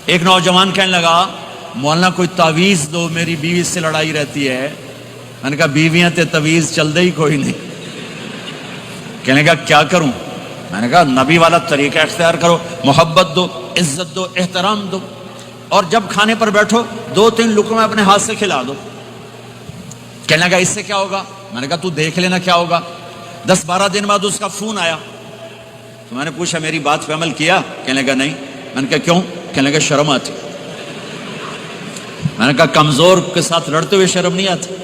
ایک نوجوان کہنے لگا مولانا کوئی تعویذ دو، میری بیوی سے لڑائی رہتی ہے۔ میں نے کہا بیویاں تے تعویذ چل دے ہی کوئی نہیں۔ کہنے لگا کیا کروں؟ میں نے کہا نبی والا طریقہ اختیار کرو، محبت دو، عزت دو، احترام دو، اور جب کھانے پر بیٹھو 2-3 لقمے اپنے ہاتھ سے کھلا دو۔ کہنے لگا اس سے کیا ہوگا؟ میں نے کہا تو دیکھ لینا کیا ہوگا۔ 10-12 دن بعد اس کا فون آیا تو میں نے پوچھا میری بات پہ عمل کیا؟ کہنے لگا نہیں۔ میں نے کہا کیوں؟ کہنے لگا شرم آتی۔ میں نے کہا کمزور کے ساتھ لڑتے ہوئے شرم نہیں آتی؟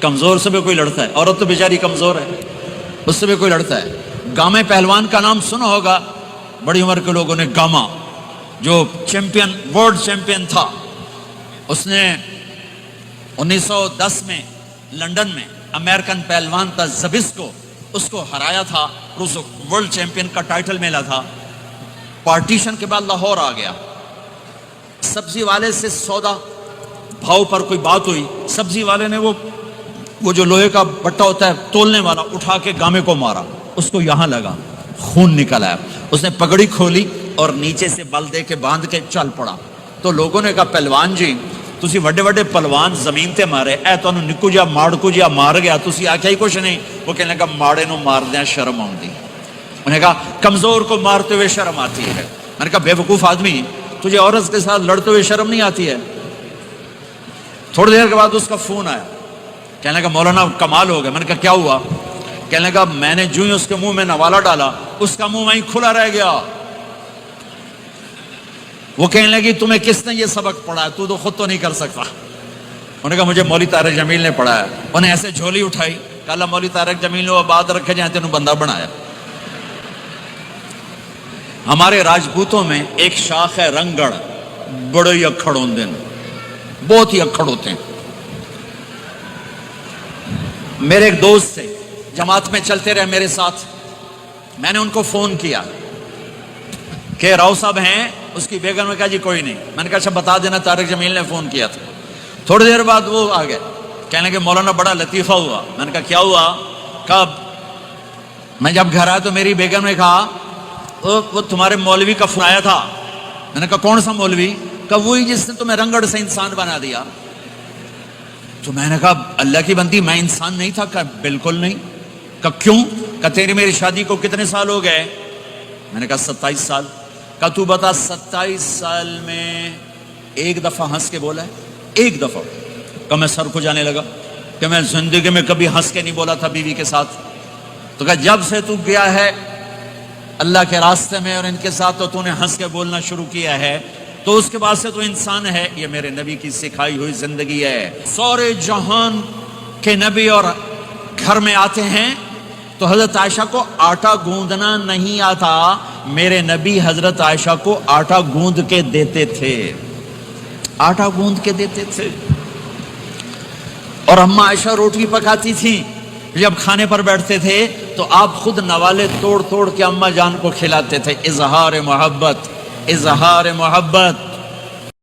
کمزور سے بھی کوئی لڑتا ہے، عورت تو بیچاری کمزور ہے، اس سے بھی کوئی لڑتا ہے۔ گامے پہلوان کا نام سنا ہوگا، بڑی عمر کے لوگوں نے۔ گاما جو چیمپئن، ورلڈ چیمپئن تھا، اس نے 1910 میں لندن میں امریکن پہلوان تھا زبسکو، اس کو ہرایا تھا، اس ورلڈ چیمپئن کا ٹائٹل ملا تھا۔ پارٹیشن کے بعد لاہور آ گیا، سبزی والے سے سودا بھاؤ پر کوئی بات ہوئی، سبزی والے نے وہ جو لوہے کا بٹا ہوتا ہے تولنے والا اٹھا کے گامے کو مارا، اس کو یہاں لگا، خون نکل آیا۔ اس نے پگڑی کھولی اور نیچے سے بل دے کے باندھ کے چل پڑا۔ تو لوگوں نے کہا پہلوان جی تسی وڈے وڈے پہلوان زمین تے مارے، اے تانوں نکو جا ماڑکو جا مار گیا، تسی آکھیا ہی کچھ نہیں۔ وہ کہنے لگا ماڑے نو مار دیاں شرم آؤندی۔ انہوں نے کہا کمزور کو مارتے ہوئے شرم آتی ہے۔ میں نے کہا بے وقوف آدمی، تجھے عورت کے ساتھ لڑتے ہوئے شرم نہیں آتی ہے؟ تھوڑی دیر کے بعد اس کا فون آیا، کہنے لگا مولانا کمال ہو گیا۔ میں نے کہا کیا ہوا؟ کہنے لگا میں نے جو ہی اس کے منہ میں نوالا ڈالا، اس کا منہ وہیں کھلا رہ گیا۔ وہ کہنے لگی تمہیں کس نے یہ سبق پڑھایا؟ تو خود تو نہیں کر سکتا۔ انہوں نے کہا مجھے مولوی طارق جمیل نے پڑھایا۔ انہیں ایسے جھولی اٹھائی، کہا اللہ مولوی طارق جمیل نے آباد رکھے جہاں تینوں بندہ بنایا۔ ہمارے راجپوتوں میں ایک شاخ ہے رنگڑ، بڑے ہی اکھڑ ہوندے ہیں، بہت ہی اکھڑ ہوتے ہیں۔ میرے ایک دوست سے جماعت میں چلتے رہے میرے ساتھ، میں نے ان کو فون کیا کہ راؤ صاحب ہیں؟ اس کی بیگم نے کہا جی کوئی نہیں۔ میں نے کہا اچھا بتا دینا طارق جمیل نے فون کیا تھا۔ تھوڑی دیر بعد وہ آ گئے، کہنے لگے مولانا بڑا لطیفہ ہوا۔ میں نے کہا کیا ہوا؟ کب؟ میں جب گھر آیا تو میری بیگم نے کہا وہ تمہارے مولوی کا فون آیا تھا۔ میں نے کہا کون سا مولوی؟ کہا وہی جس نے تمہیں رنگڑ سے انسان بنا دیا۔ تو میں نے کہا اللہ کی بندی میں انسان نہیں تھا؟ کہا بالکل نہیں۔ کہا کیوں؟ کہا تیری میری شادی کو کتنے سال ہو گئے؟ میں نے کہا 27 سال۔ کہا تو بتا 27 سال میں ایک دفعہ ہنس کے بولا ہے؟ ایک دفعہ۔ کہا میں سر کو جانے لگا کہ میں زندگی میں کبھی ہنس کے نہیں بولا تھا بیوی کے ساتھ۔ تو کہا جب سے تو گیا ہے اللہ کے راستے میں اور ان کے ساتھ تو نے ہنس کے بولنا شروع کیا ہے، تو اس کے بعد سے تو انسان ہے۔ یہ میرے نبی کی سکھائی ہوئی زندگی ہے۔ سورے جہان کے نبی اور گھر میں آتے ہیں تو حضرت عائشہ کو آٹا گوندنا نہیں آتا، میرے نبی حضرت عائشہ کو آٹا گوند کے دیتے تھے، آٹا گوند کے دیتے تھے۔ اور اماں عائشہ روٹی پکاتی تھی، جب کھانے پر بیٹھتے تھے تو آپ خود نوالے توڑ توڑ کے اماں جان کو کھلاتے تھے۔ اظہار محبت، اظہار محبت۔